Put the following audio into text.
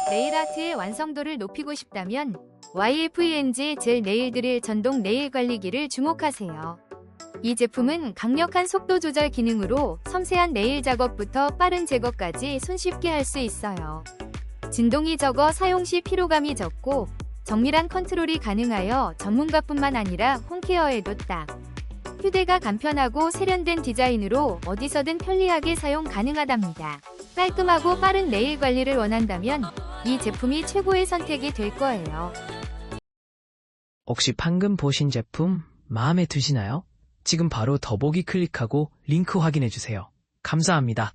네일 아트의 완성도를 높이고 싶다면 YFENG 젤 네일 드릴 전동 네일 관리기를 주목하세요. 이 제품은 강력한 속도 조절 기능으로 섬세한 네일 작업부터 빠른 제거까지 손쉽게 할 수 있어요. 진동이 적어 사용 시 피로감이 적고 정밀한 컨트롤이 가능하여 전문가뿐만 아니라 홈케어에도 딱. 휴대가 간편하고 세련된 디자인으로 어디서든 편리하게 사용 가능하답니다. 깔끔하고 빠른 네일 관리를 원한다면 이 제품이 최고의 선택이 될 거예요. 혹시 방금 보신 제품 마음에 드시나요? 지금 바로 더보기 클릭하고 링크 확인해주세요. 감사합니다.